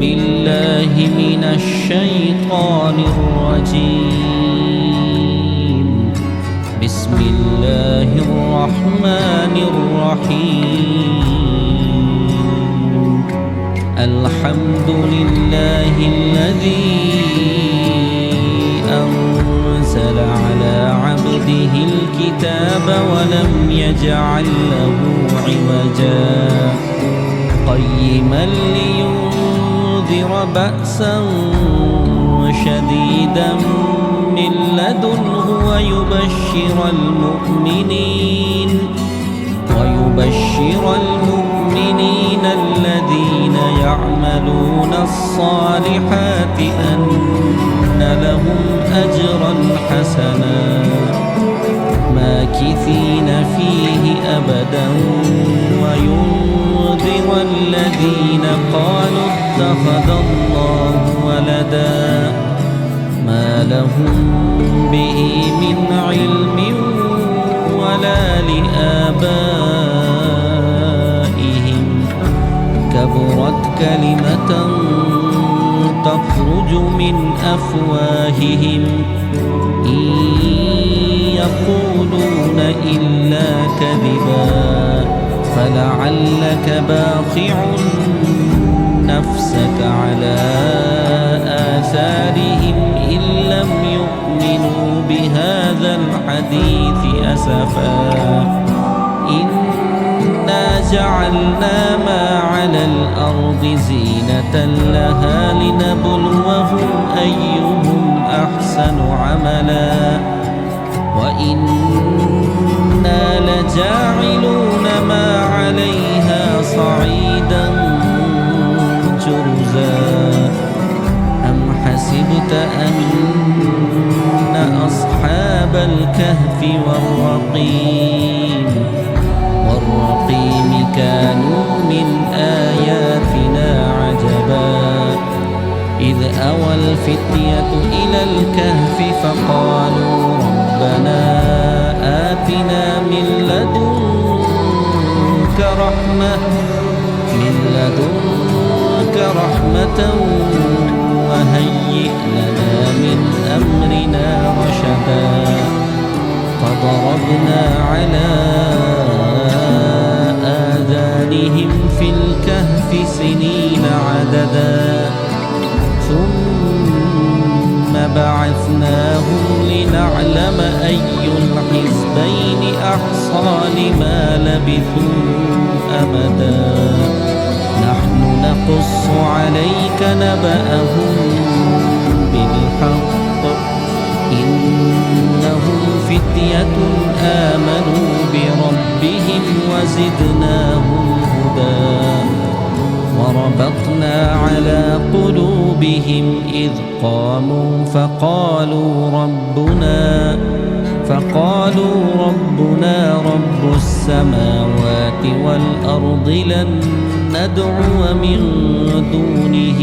بالله من الشيطان الرجيم. بسم الله الرحمن الرحيم. الحمد لله الذي أنزل على عبده الكتاب ولم يجعل له عوجا قيما لينذر بأسا شديدا من لدنه ويبشر المؤمنين الذين يعملون الصالحات أن لهم أجرا حسنا ماكثين فيه أبدا وينذر الذين قالوا اتخذ الله ولدا ما لهم به من علم ولا لآبائهم كبرت كلمة تخرج من أفواههم إن يقولون إلا كذبا فلعلك باخع نفسك على آثارهم إن لم يؤمنوا بهذا الحديث أسفا إنا جعلنا ما على الأرض زينة لها لنبلوهم أيهم أحسن عملا وإنا لجاعلون ما عليها صعيدا جرزا أم حسبت أن أصحاب الكهف والرقيم كانوا من آياتنا عجبا إذ أوى الفتية إلى الكهف فقالوا ربنا آتنا من لدنك رحمة وهيئ لنا من أمرنا رشدا فضربنا على آذانهم في الكهف سنين عددا ثم بعثناهم لنعلم أي الحزبين أحصى لما لبثوا أمدا نحن نقص عليك نبأهم بالحق إنهم فتية آمنوا بربهم وزدناهم هدى وربطنا على قلوبهم إذ قاموا فقالوا ربنا رب السماوات والأرض لن ندعو من دونه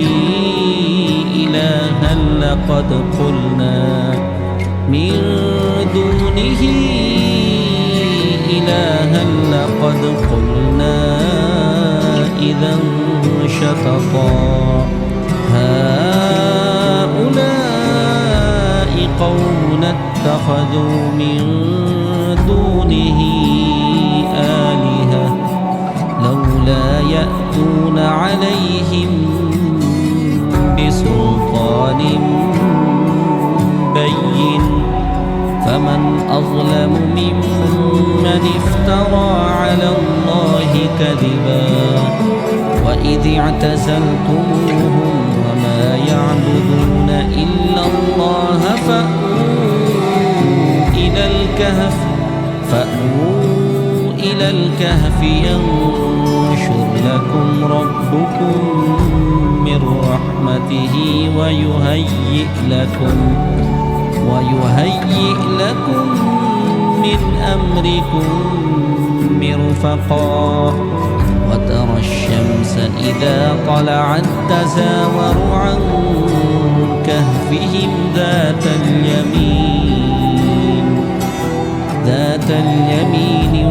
إلها لقد قلنا إذا شططا هؤلاء قومنا اتخذوا من دونه آلهة لولا يأتون عليهم بسلطان بين فمن أظلم ممن افترى على الله كذبا وإذ اعتزلتموهم وما يعبدون إلا الله فأووا إلى الكهف ينشر لكم ربكم من رحمته ويهيئ لكم من أمركم مرفقا وترى الشمس إذا طلعت تزاور عن كهفهم ذات اليمين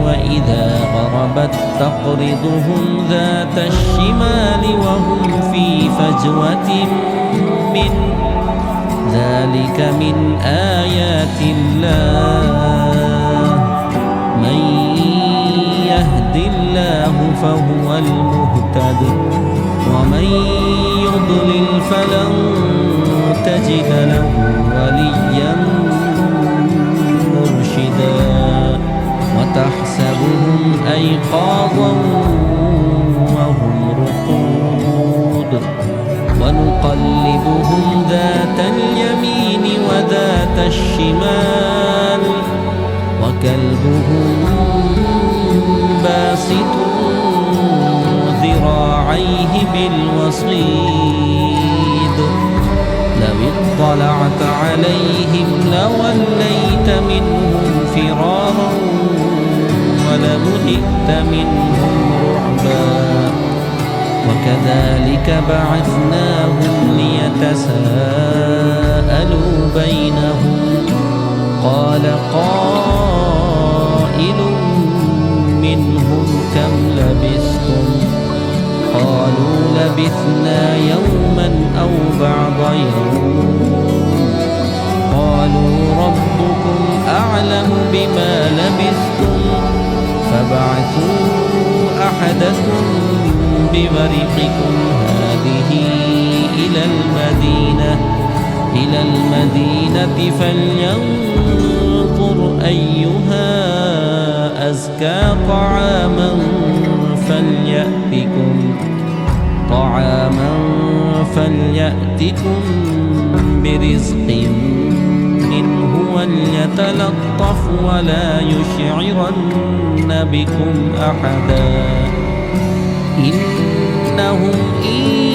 وإذا غربت تقرضهم ذات الشمال وهم في فجوة فجوة منه ذلك من آيات الله من يهد الله فهو المهتد ومن يضلل فلن تجد له وليا مرشدا وتحسبهم أيقاظا وهم رقود ونقلبهم ذات اليمين وذات الشمال وكلبهم باسط ذراعيه بالوصيد لو اطلعت عليهم لوليت منهم فرارا ولملئت منهم رعبا وكذلك بعثناهم ليتساءلوا بينهم قال قائل منهم كم لبثتم قالوا لبثنا يوما أو بعض يوم قالوا ربكم أعلم بما لبثتم فابعثوا أحدكم بورقكم هذه إلى المدينة فلينظر أيها أزكى طعاما فليأتكم برزق منه وليتلطف ولا يشعرن بكم أحدا إنهم إن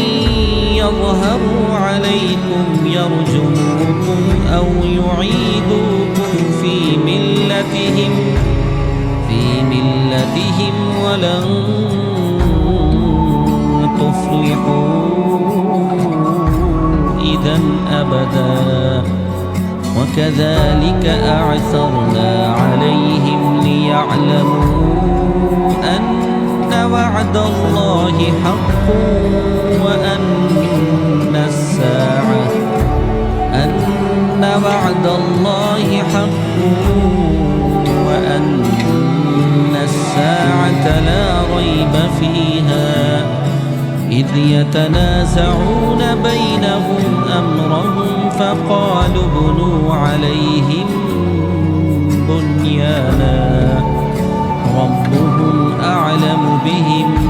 يظهروا عليكم يرجموكم أو يعيدوكم في ملتهم ولن تفلحوا إذا أبدا وكذلك أعثرنا عليهم ليعلموا أن وعد الله حق وأن الساعة لا ريب فيها إذ يتنازعون بينهم أمرهم فقالوا ابنوا عليهم بنيانا ربهم أعلم بهم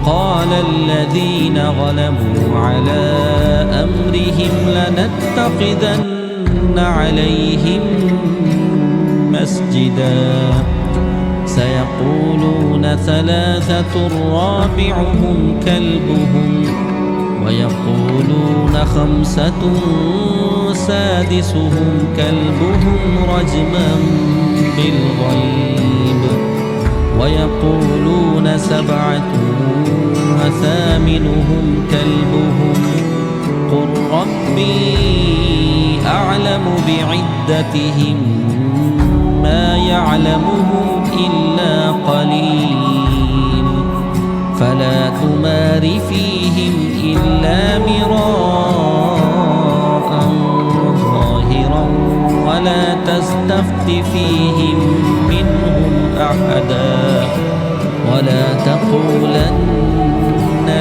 قال الذين غلبوا على أمرهم لنتخذن عليهم مسجدا سيقولون ثلاثة رابعهم كلبهم ويقولون خمسة سادسهم كلبهم رجما بالغيب ويقولون سبعة وثامنهم كلبهم قل ربي أعلم بعدتهم ما يعلمهم إلا قليل فلا تمار فيهم إلا مراء ظاهرا ولا تستفت فيهم منهم أحدا ولا تقولن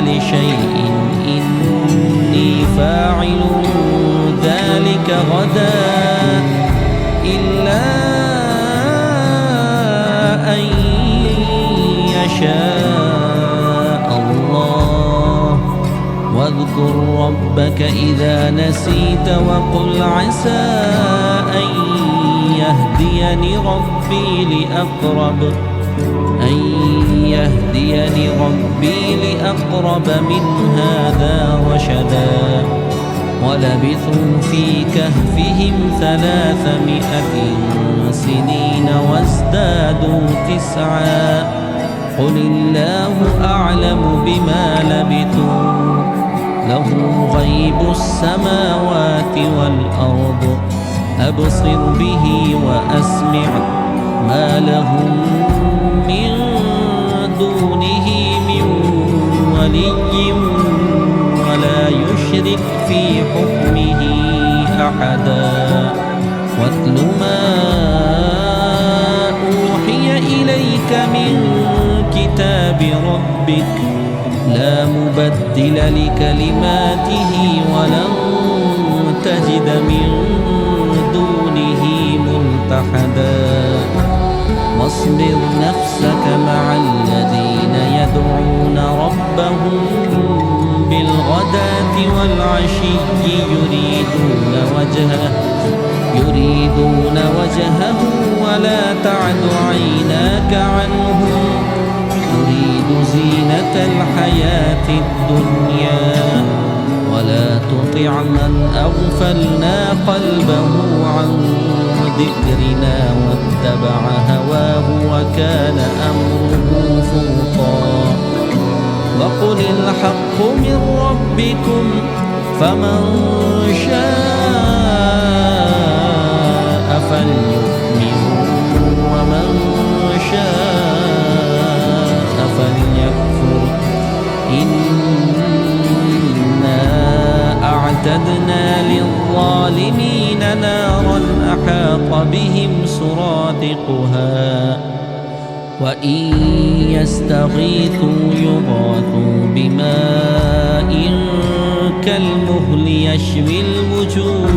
لشيء إني فاعل ذلك غدا إلا أن يشاء الله واذكر ربك إذا نسيت وقل عسى أن يهديني ربي لأقرب من هذا رشدا ولبثوا في كهفهم 300 سنين وازدادوا 9 قل الله أعلم بما لبثوا له غيب السماوات والأرض أبصر به وأسمع ما لهم من دونه من ولي ولا تشرك في حكمه أحدا واتل ما أوحي إليك من كتاب ربك لا مبدل لكلماته ولن تجد من دونه ملتحدا واصبر نفسك مع الذين يدعون ربهم بالغداة والعشي يريدون وجهه ولا تعد عيناك عنهم تريد زينة الحياة الدنيا ولا تطع من أغفلنا قلبه عن ذكرنا واتبع هواه وكان أمره فرطا وقل الحق من ربكم فمن شاء فليؤمن ومن شاء فليكفر إنا أعتدنا للظالمين نارا أحاط بهم سرادقها وإن يستغيثوا يغاثوا بماء كالمهل يشوي الوجوه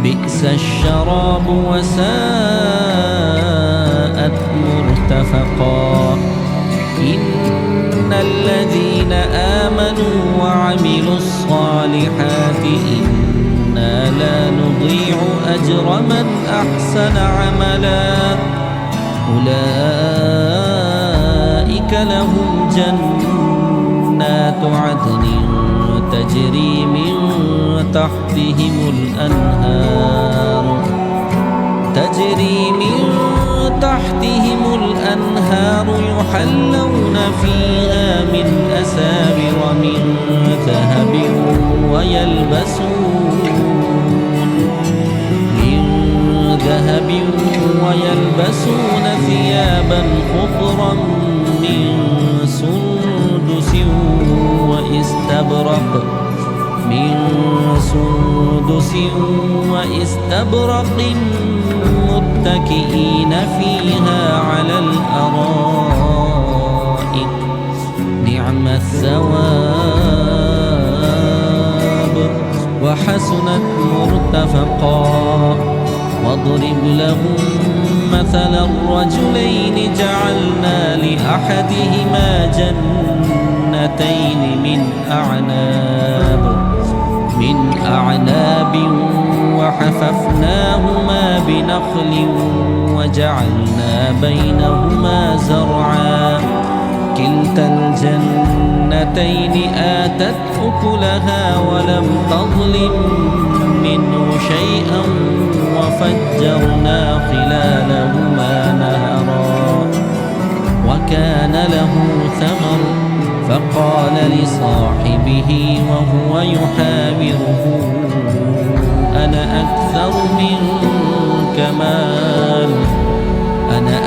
بئس الشراب وساءت مرتفقا إن الذين آمنوا وعملوا الصالحات إنا لا نضيع أجر من أحسن عملا أولئك لهم جنات عدن تجري من تحتهم الأنهار يحلون فيها من أساور من ذهب ويلبسون ثيابا خضرا من سندس وإستبرق متكئين فيها على الأرائك نعم الثواب وحسنت مرتفقا واضرب لهم مثل الرجلين جعلنا لأحدهما جنتين من أعناب وحففناهما بنخل وجعلنا بينهما زرعا كلتا الجنتين آتت أكلها ولم تظلم منه شيئا وفجرنا خلالهما نهرا وكان له ثمر فقال لصاحبه وهو يحاوره أنا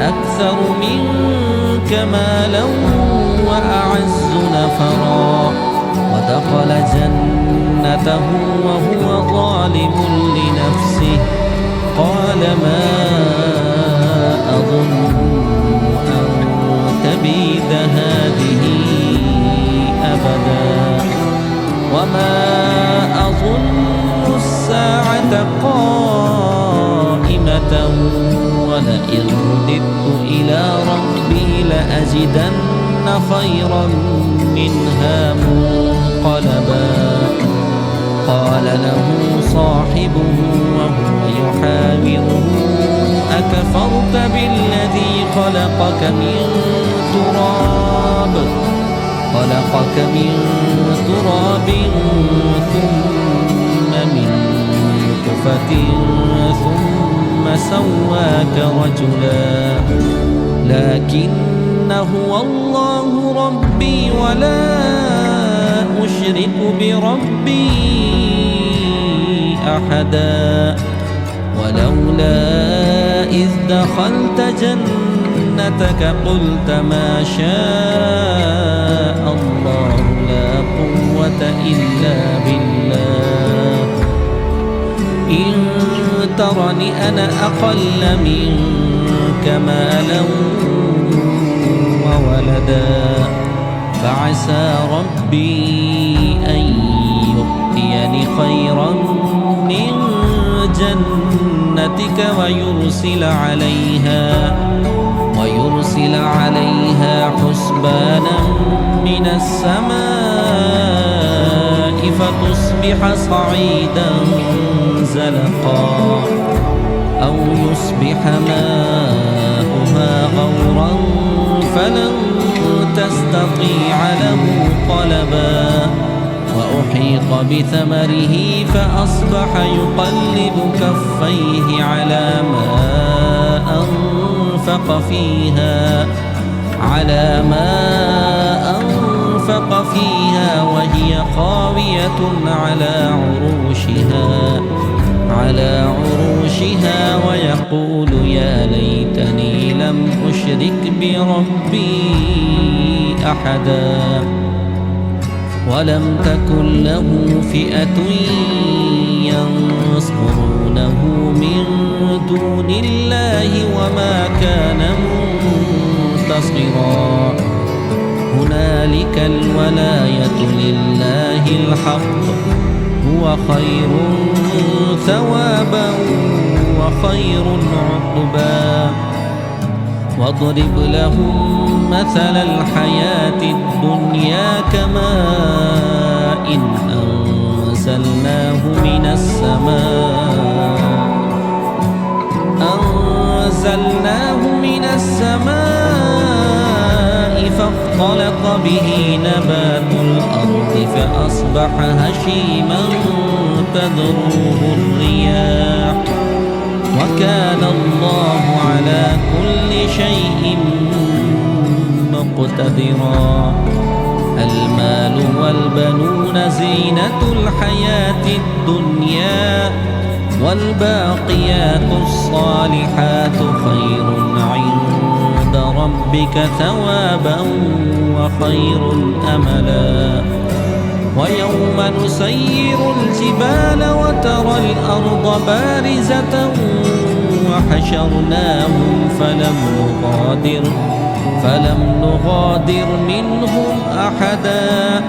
أكثر منك مالا وأعز نفرا ودخل جنته وهو ظالم لنفسه قال ما أظن أن تبيد هذه أبدا وما أظن الساعة قائمة ولئن رددت إلى ربي لأجدن خيرا منها منقلبا قال له صاحبه وهو يحاوره أكفرت بالذي خلقك من تراب ثم من نطفة ثم سواك رجلا لكن هو الله ربي ولا أشرك بربي أحدا ولولا إذ دخلت جنتك قلت ما شاء الله لا ترني أنا أقل منك مالا وولدا فعسى ربي أن يؤتيني خيرا من جنتك ويرسل عليها حسبانا من السماء فتصبح صعيدا زلقا أو يصبح ماؤها غورا فلن تستطيع له طلبا وأحيط بثمره فأصبح يقلب كفيه على ما أنفق فيها وهي خاوية على عروشها ويقول يا ليتني لم أشرك بربي أحدا ولم تكن له فئة ينصرونه من دون الله وما كان منتصرا هنالك الولاية لله الحق هو خير ثوابا وخير عقبا واضرب لهم مثل الحياة الدنيا كماء أنزلناه من السماء فاختلط به نبات الأرض فأصبح هشيما تذروه الرياح وكان الله على كل شيء مقتدرا المال والبنون زينة الحياة الدنيا والباقيات الصالحات خير عند ربك ثوابا وخير أملا ويوم نسير الجبال وترى الأرض بارزة وحشرناهم فلم نغادر منهم أحدا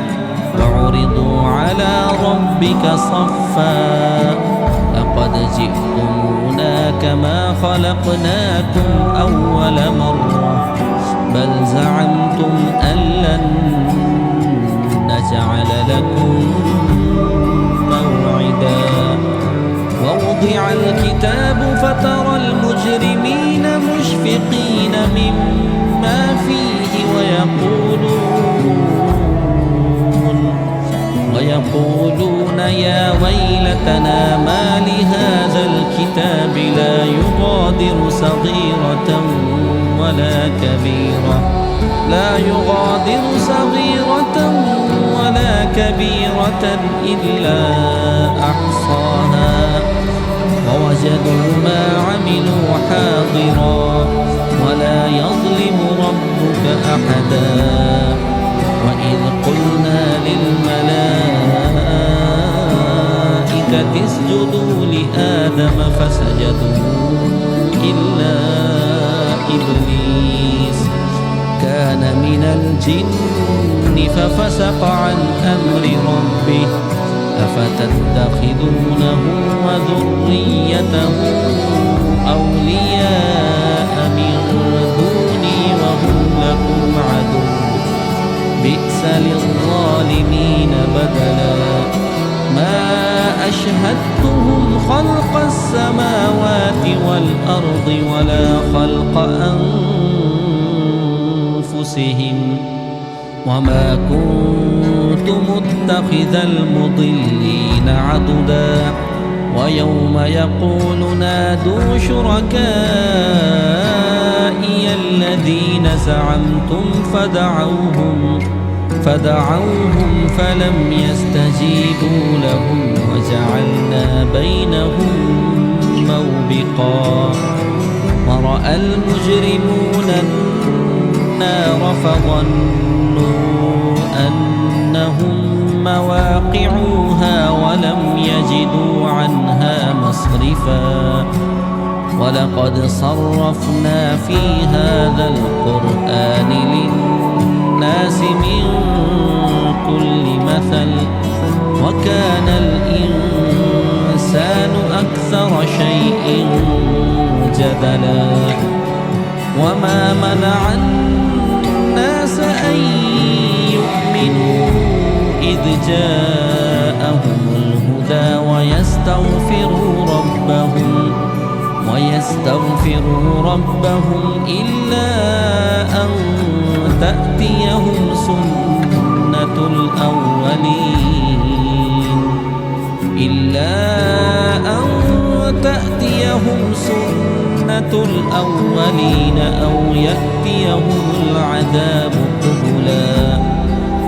وعرضوا على ربك صفا لقد جئتمونا كما خلقناكم أول مرة بل زعمتم أن لن نجعل لكم موعدا ووضع الكتاب فترى المجرمين مشفقين مما فيه ويقولون يا ويلتنا ما لهذا الكتاب لا يغادر صغيرة ولا كبيرة إلا أحصاها ووجدوا ما عملوا حاضرا ولا يظلم ربك أحدا وإذ قلنا للملائكة اسجدوا لآدم فسجدوا إلا إبليس كان من الجن ففسق عن أمر ربه أفتتخذونه وذريته أولياء من دوني وهم لكم عدو بئس للظالمين بدلا ما أشهدتهم خلق السماوات والأرض ولا خلق أنفسهم وما كنت متخذ المضلين عضدا ويوم يقول نادوا شركائي الذين زعمتم فدعوهم فلم يستجيبوا لهم وجعلنا بينهم موبقا ورأى المجرمون النار فظنوا أنهم مواقعوها ولم يجدوا عنها مصرفا مصرفا ولقد صرفنا في هذا القرآن للناس من كل مثل وكان الإنسان أكثر شيء جدلا وما منع الناس أن يؤمنوا إذ جاءهم الهدى ويستغفروا ربهم إلا أن تأتيهم سنة الأولين أو يأتيهم العذاب قبلا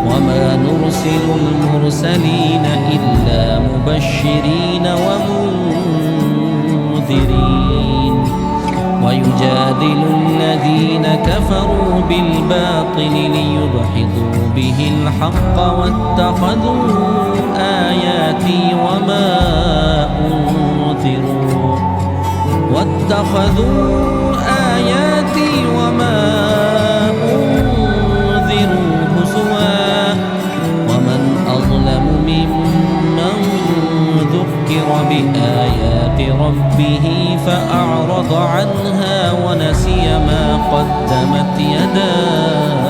وما نرسل المرسلين إلا مبشرين ومنذرين ويجادل الذين كفروا بالباطل ليدحضوا به الحق واتخذوا آياتي وما أنذروا هزوا ومن أظلم ممن ذكر بآيات ربه فأعرض عنها ونسي ما قدمت يداه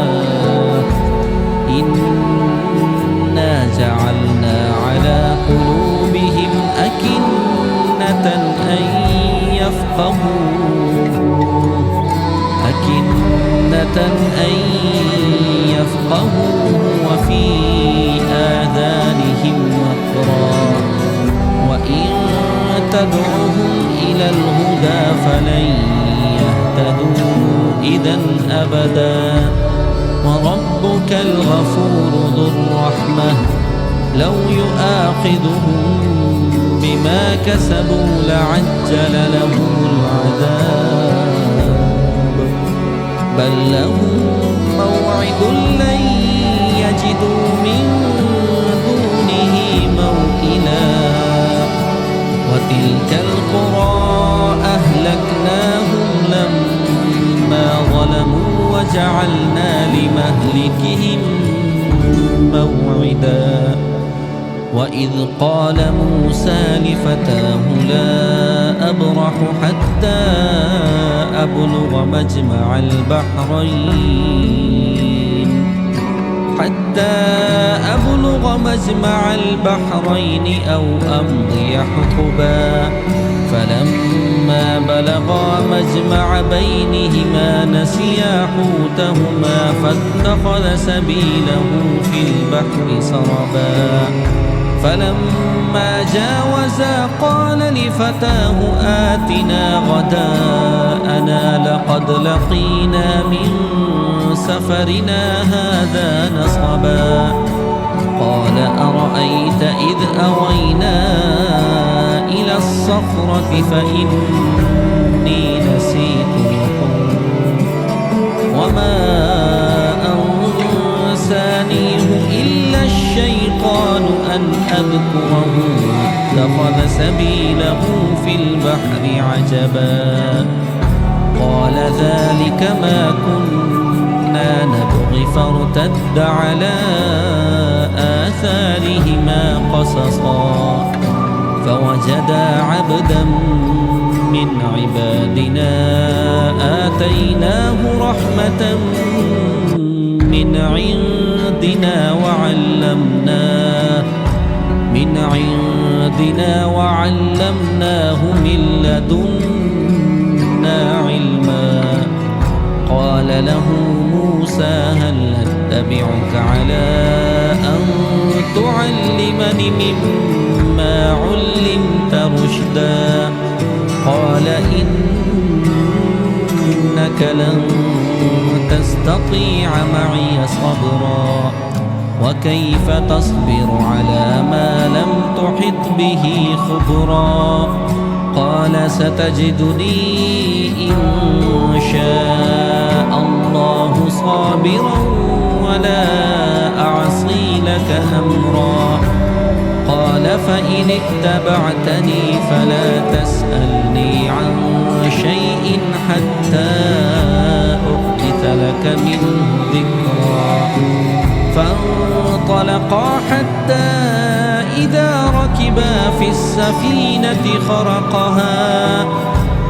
إنا جعلنا على قلوبهم أكنة أن يفقهوا وفي آذانهم وقرا وإن تدعوهم إلى الهدى فلن يهتدوا إذا أبدا وربك الغفور ذو الرحمة لو يؤاخذهم بما كسبوا لعجل لهم العذاب بل لهم موعد لن يجدوا من دونه موئلا وتلك القرى أهلكناهم لما ظلموا وجعلنا لمهلكهم موعدا وإذ قال موسى لفتاه لا أبرح حتى أبلغ مجمع البحرين أو أمضي حقبا فلما بلغا مجمع بينهما نسيا حوتهما فاتخذ سبيله في البحر سربا فلما جاوزا قال لفتاه آتنا غداءنا لقد لقينا من سفرنا هذا نصبا قال أرأيت إذ أوينا إلى الصخرة فإني نسيت الحوت وما أنسانيه إلا الشيطان أن أذكره اتخذ سبيله في البحر عجبا قال ذلك ما كنا نبغي فارتد على آثارهما قصصا فوجدا عبدا من عبادنا آتيناه رحمة من عندنا وعلمناه من لدنا علما قال له موسى هل أتبعك على أن تعلمني مما علمت رشدا قال إنك لن تستطيع معي صبرا وكيف تصبر على ما لم تحط به خبرا قال ستجدني إن شاء الله صابرا ولا أعصي لك أمرا قال فإن اتبعتني فلا تسألني عن شيء حتى أحدث لك منه ذكرا فانطلقا حتى إذا ركبا في السفينة خرقها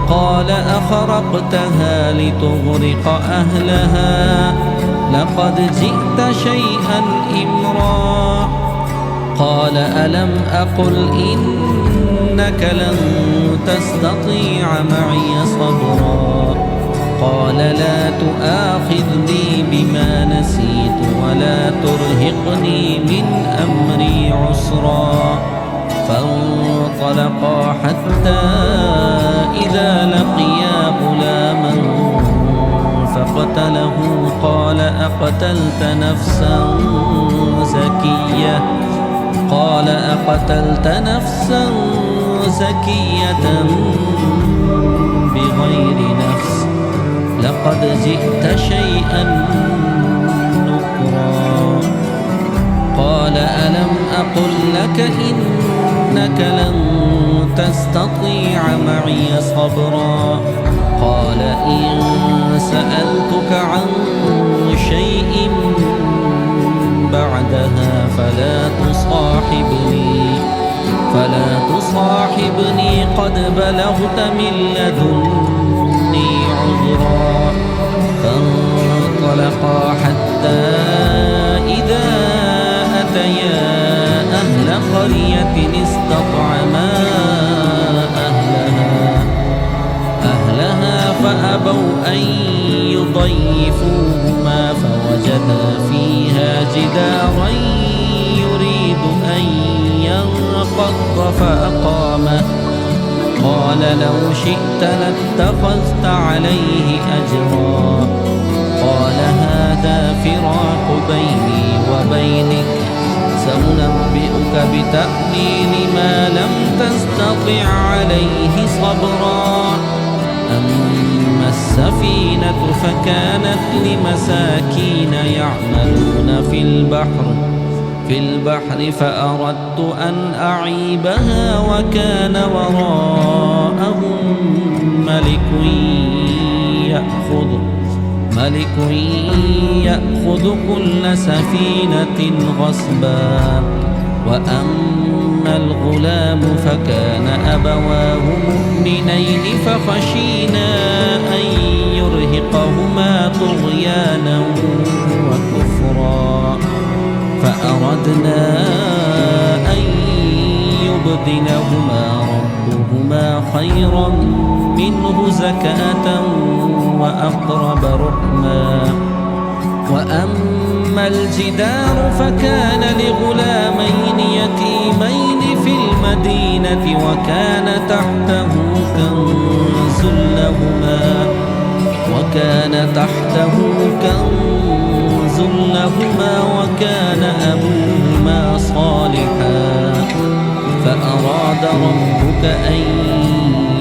قال أخرقتها لتغرق أهلها لقد جئت شيئا إمرا قال ألم أقل إنك لن تستطيع معي صبرا قال لا تؤاخذني بما نسيت ولا ترهقني من أمري عسرا فانطلقا حتى إذا لقيا غلاما فقتله قال أقتلت نفسا زكية بغير نفس لقد جئت شيئا نكرا قال ألم أقل لك إنك لن تستطيع معي صبرا قال إن سألتك عن شيء بعدها فلا تصاحبني قد بلغت من لدني عذرا فانطلقا حتى إذا أتيا أهل قرية استطعما أهلها فأبوا أن يضيفوهما فوجدا فيها جدارا يريد أن ينقض فأقامه قال لو شئت لاتخذت عليه أجرا قال هذا فراق بيني وبينك سأنبئك بتأويل ما لم تستطع عليه صبرا أما السفينة فكانت لمساكين يعملون في البحر فأردت أن أعيبها وكان وراءهم ملك يأخذ كل سفينة غصبا وأما الغلام فكان أبواه مؤمنين فخشينا أن يرهقهما طغيانا وكفرا فأردنا أن يبدلهما ربهما خيرا منه زكاة وأقرب رحما وأما الجدار فكان لغلامين يتيمين في المدينة وكان تحته كنز لهما وكان أبوهما صالحا فأراد ربك أن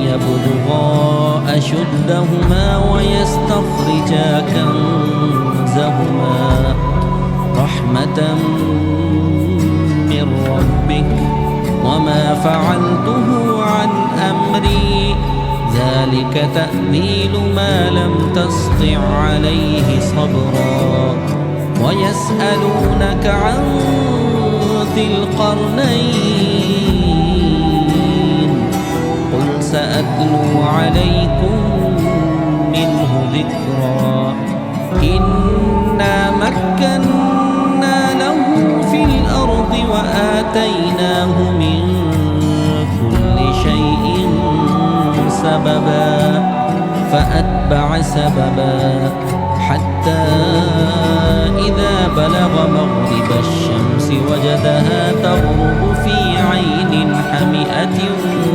يبلغا أشدهما ويستخرجا كنزهما رحمة من ربك وما فعلته عن أمري ذلك تأويل ما لم تسطع عليه صبرا ويسألونك عن ذي القرنين قل سأتلو عليكم منه ذكرا إنا مكنا له في الأرض وآتيناه من كل شيء سببا فأتبع سببا حتى إذا بلغ مغرب الشمس وجدها تغرب في عين حمئة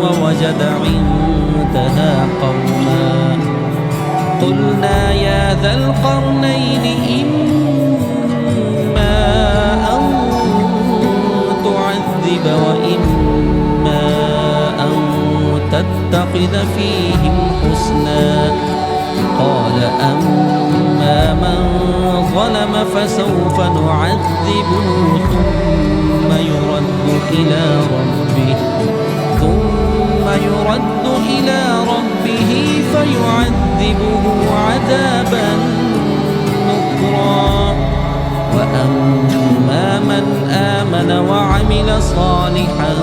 ووجد عندها قوما قلنا يا ذا القرنين إما أن تعذب وإما أن تتخذ فيهم حسنا قال أما من ظلم فسوف نعذبه ثم يرد إلى ربه ثم يرد إلى ربه فيعذبه عذابا نكرا وأما من آمن وعمل صالحا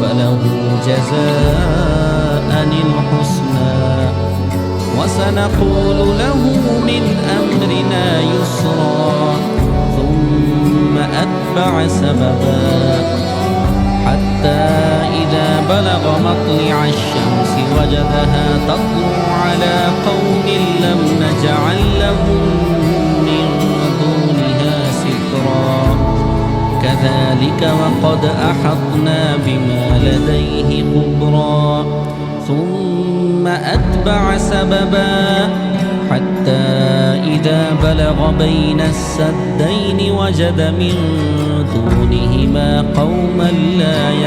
فله جزاء الحسنى وسنقول له من أمرنا يسرا ثم أتبع سببا حتى إذا بلغ مطلع الشمس وجدها تطلع على قوم لم نجعل لهم من دونها سترا كذلك وقد أحطنا بما لديه خبرا ثم أتبع سببا حتى إذا بلغ بين السدين وجد من دونهما قوما لا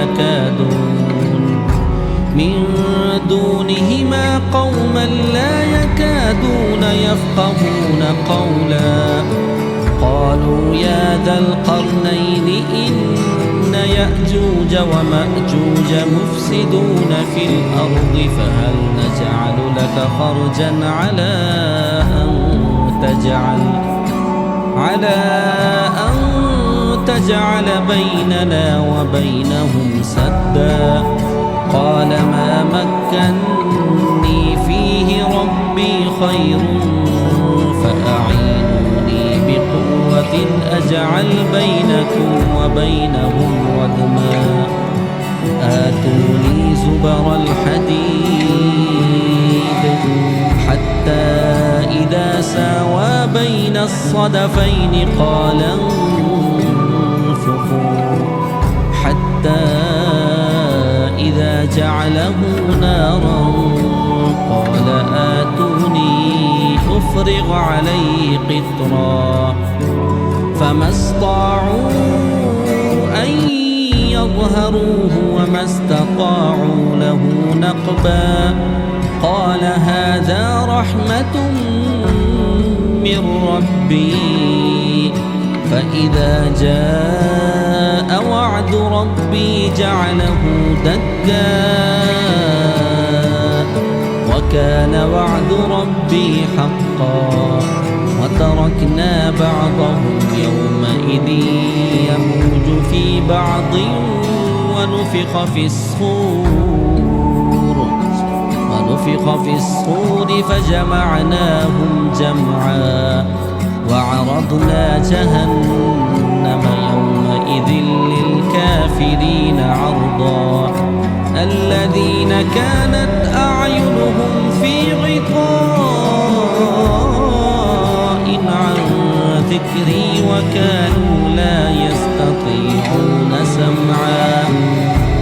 يكادون يفقهون قولا قالوا يا ذا القرنين إن يأجوج ومأجوج مفسدون في الأرض فهل نجعل لك خرجا على أن تجعل بيننا وبينهم سدا قال ما مكني فيه ربي خير فأعينوني بقوة أجعل بينكم وبينهم ردما آتوني زبر الحديد حتى إذا ساوى بين الصدفين قال انفخوا حتى إذا جعله نارا قال آتوني أفرغ عليه قطرا فما استطاعوا أن يظهروه وما استطاعوا له نقبا قال هذا رحمة من ربي فإذا جاء وعد ربي جعله دكا وكان وعد ربي حقا وتركنا بعضهم يومئذ يموج في بعض ونفخ في الصور فجمعناهم جمعا وعرضنا جهنم يومئذ للكافرين عرضا الذين كانت أعينهم في غطاء عن ذكري وكانوا لا يستطيعون سمعا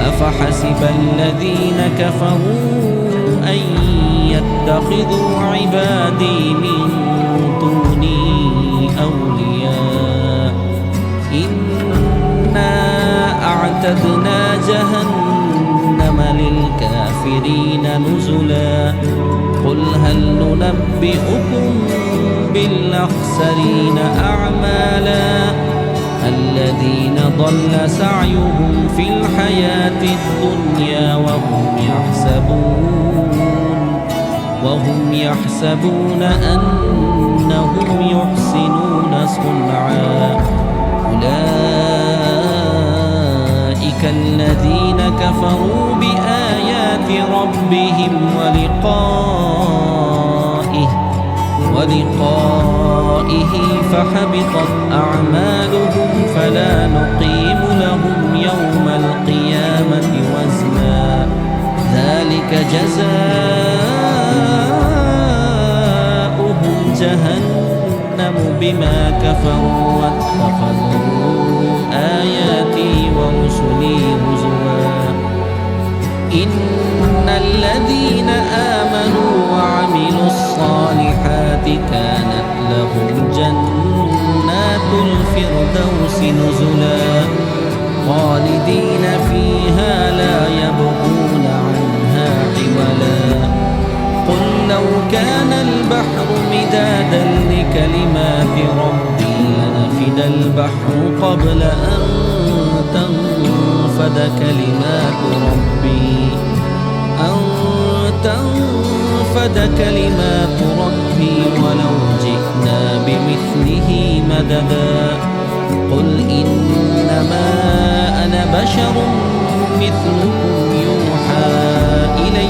أفحسب الذين كفروا أن يتخذوا عبادي من دوني أولياء إنا أعتدنا جهنم للكافرين نزلا قل هل ننبئكم بالأخسرين أعمالا الذين ضل سعيهم في الحياة الدنيا وهم يحسبون أنهم يحسنون صنعا أولئك الذين كفروا بآيات ربهم ولقائه فحبطت أعمالهم فلا نقيم لهم يوم القيامة وزنا ذلك جزاؤهم جهنم بما كفروا واتخذوا آياتي ورسلي هزوا إن الذين آمنوا وعملوا الصالحات كانت لهم جنات الفردوس نزلا خالدين فيها لا يبغون عنها حولا قل لو كان البحر مدادا لكلمات ربي لنفد البحر قبل أن تنفد كلمات ربي ولو جئنا بمثله مددا قل إنما أنا بشر مثلكم يوحى إلي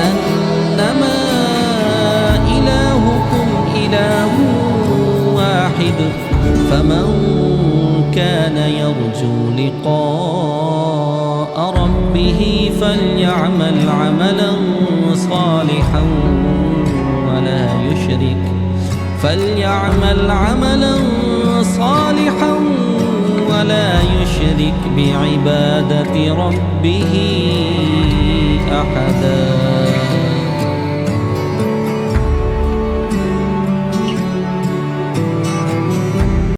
أنما إلهكم إله واحد فمن كان يرجو لقاء ربه فليعمل عملا صالحا ولا يشرك بعبادة ربه أحدا.